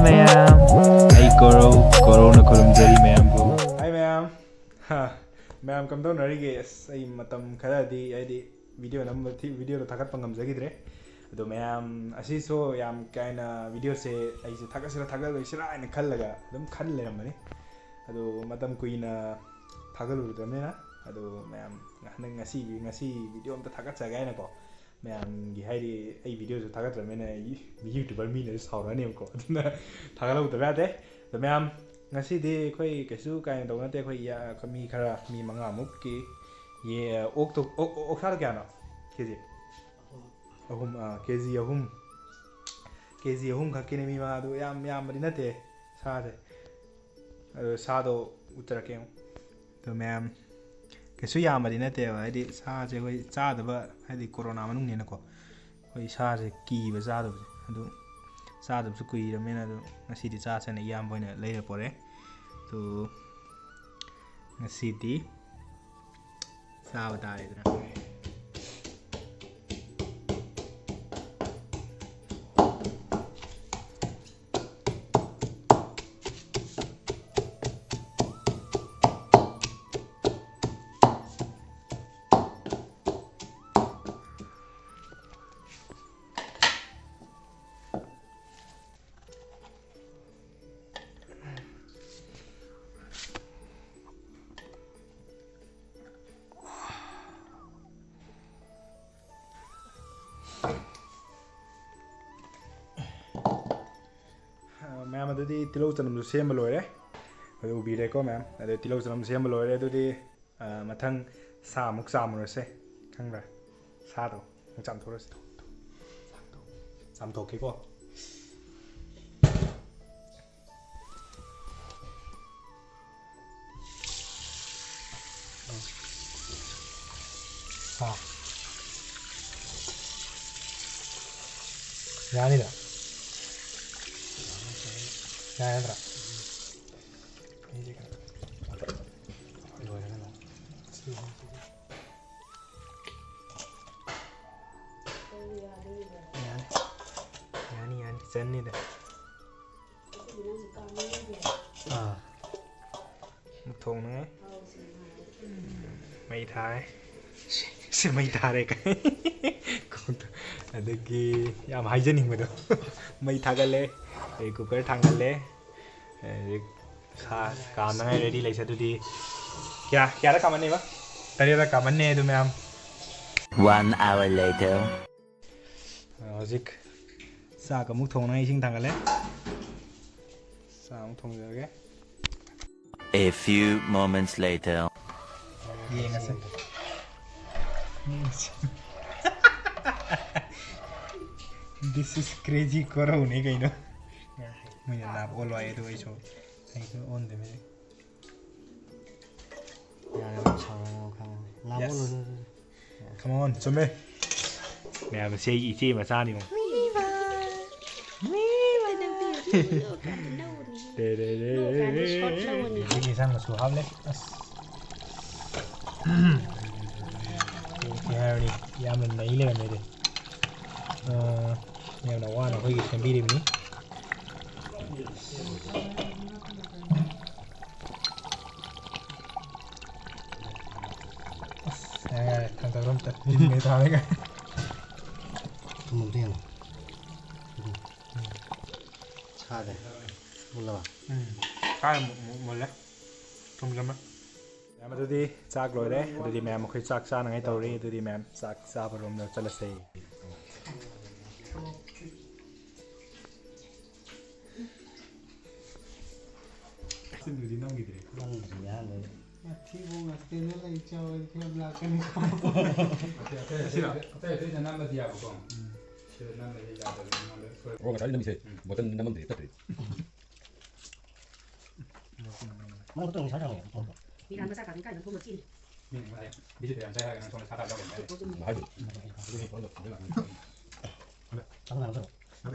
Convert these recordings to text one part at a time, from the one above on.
mayam. Hey KOROU na kurumjari mayam bu. Hi mayam. Mayam come down nari guys. Ay matam khara di video number video thagat pangam jagidre. Ado mayam asi so yam kaina video se ay se thagat lo sira ina khallaga dum khal le ramani. Ado matam kuina thagalu damne na. Ado mayam ngasi video am ta thagat jaga ina ko. Mayam gi hairi ay video so thagat ramena YouTuber mi ne saurani ko. Thagalu da bade. The mayam ngasi di koi kesu kain dong nate koi ya kami khara mi manga mukki ye ok sar kya na keji keji ahum khakine mi ma do yam mari nate sa do uttara ke to mayam kesu ya mari nate haidi sa je koi cha da ba haidi corona manung ne na ko koi sa je ki ba za do adu sa da su kui ra mena do ngasi di cha chane yam boina leira pore to ngasi di sa ba dai dra mayam adudi tilau chanam sem loire adu ubire ko mayam adu tilau chanam sem loire adudi mathang sa muk samurase khangra sa do cham thorase cham thoke ko sa yani da ya entra yani seni de thong này mày thái sẽ mày thái đây cái còn adagi yam hygienic mà đâu mày thà cái lẽ cooker thangale काम नंगे ready लाइसे तुदी क्या रा कामने बा तरी रा कामने दु ma'am 1 hour later हजिक सा का मुख थोंना इसिंग थांगले सा मुख थोंग जगे a few moments later ये ngase this is crazy KOROU ne kaino मैं लाभ all वाले तो ऐसो ऐसो on दे मेरे come on चुमे मैं अब से इसी मचा नहीं हूँ ये सांग सुहाव ले क्या है नहीं यार मैं नहीं ले मेरे मैं ना वाना कोई किसी भी नहीं tanta pronta dimmi tale không tiền xa đấy một lần cái một lẽ không lắm á em mà đi chạc rồi đấy đi mẹ một khi chạc xa ngay tàu đi đi mẹ chạc xa vào rồi cho là xe xin được đi nông gì đấy nông gì á đấy thì vô ngặt tên nó lại cho theo là cái này không 어때 되는 남자 디야 보고. 저 남자 디야 되는 어, 잘 넘이세. 뭐든 남면 돼. 돼. mấy cái sao rồi đi làm cái sao cả cái nó không được chim 민 뭐야? 미지 대한 자야 그냥 손을 사다 잡고 있네. 아이고. 이게 벌써 내가 chẳng làm sao 뭐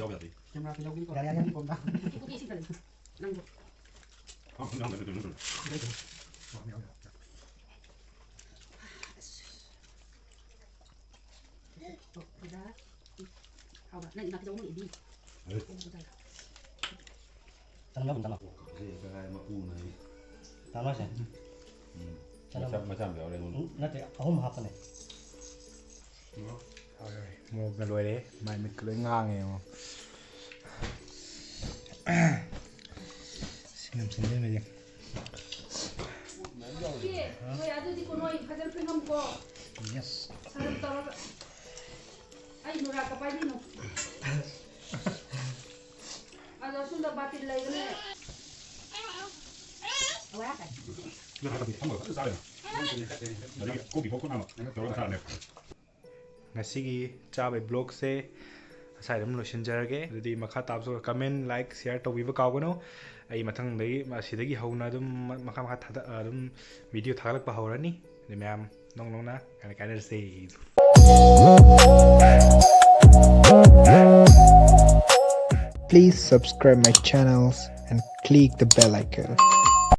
여기다 돼. em ra thì đâu đi còn dạ dạ còn đang cái cookie xin cần năm rồi 아, 그냥 내가 좀 좀. 하오바 난 이마 그저 오늘 이디 Tanam apa tanam? Cái cái mà u này. Tanam sih. Mà chăm béo đây luôn. Nanti aku mau apa nih? Một cái lưới đấy, mày một cái lưới ngang này mà. Xin xin lên đây. 왜 아들이 코노이 가장 핑함 거 Yes. 사람 떨어 아이 누라가 빨리 노 아저 순다 바틸 라이네 왜 아까 Nó hay bị không được sao đây. Nó đi cố bị cố nào mà. Nó nó sao này. Ngasi chaba blog se sai dam lo shinjarage dudi makha tabso comment like share to wiba kawgano ai mathang dai ma sidagi hauna dum makha makha thada dum video thagalak pa hawrani de ma'am nong nong na kana se Please subscribe my channels and click the bell icon.